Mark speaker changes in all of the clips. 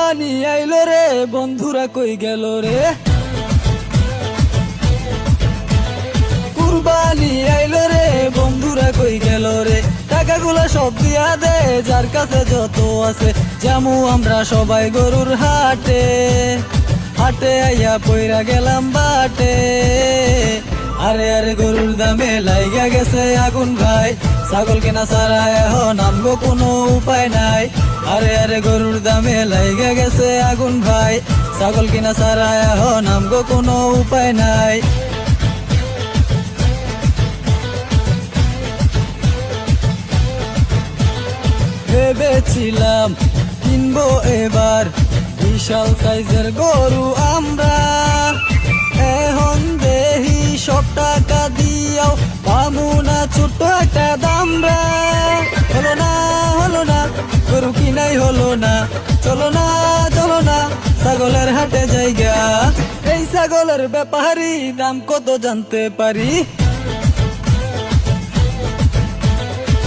Speaker 1: কুরবানি আইলো রে, বন্ধুরা কই গেল রে? কুরবানি আইলো রে, বন্ধুরা কই গেল রে? টাকাগুলা সব দিয়া দে, যার কাছে যত আছে। জামু আমরা সবাই গরুর হাটে, হাটে আইয়া পইরা গেলাম বাটে। আরে আরে গরুর দামে লাইগা গেছে আগুন ভাই, ছাগল কেনা ছাড়া এখন আমগো কোনো উপায় নাই। আরে আরে গরুর দামে লাইগা গেছে আগুন ভাই, ছাগল কেনা ছাড়া এখন আমগো কোনো উপায় নাই। ভেবেছিলাম কিনবো এবার বিশাল সাইজের গরু আমরা, এখন দেহি সব টাকা দিয়াও পামু না ছোট্ট একটা দামরা। হলো না হলো না, গরু কিনাই হলো না। চলো না চলো না, ছাগলের হাটে জায়গা। এই ছাগলের ব্যাপারী দাম কত জানতে পারি?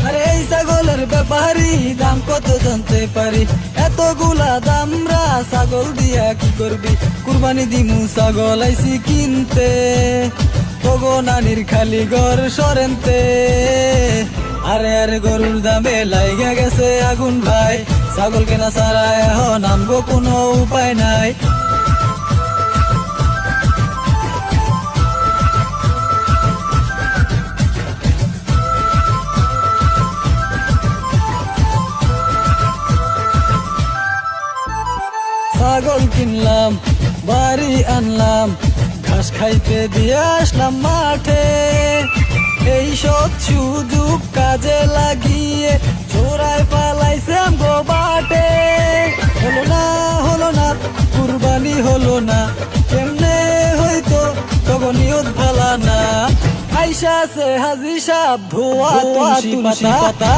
Speaker 1: আরে এই ছাগলের ব্যাপারী দাম কত জানতে পারি? এতগুলা দামরা ছাগল দিয়া কি করবি? কুরবানি দিমু ছাগল আইছি কিনতে, তগো নানির খালি ঘর সরেনতে। আরে আরে গরুর দামে লাইগা গেছে আগুন ভাই, ছাগল কেনা ছাড়া এখন আমগো কোনো উপায় নাই। ছাগল কিনলাম, বাড়ি আনলাম, ঘাস খাইতে দিয়ে আসলাম মাঠে। এই সব সুযোগ কাজে লাগিয়ে চোরাই পালাইছে আমগো বাটে। হলো না হলো না, কুরবানি হলো না, কেমনে হইতো তখন নিয়ত ভালা না। আইসা আছে হাজি সাহেব, ধোয়া তুলসী পাতা।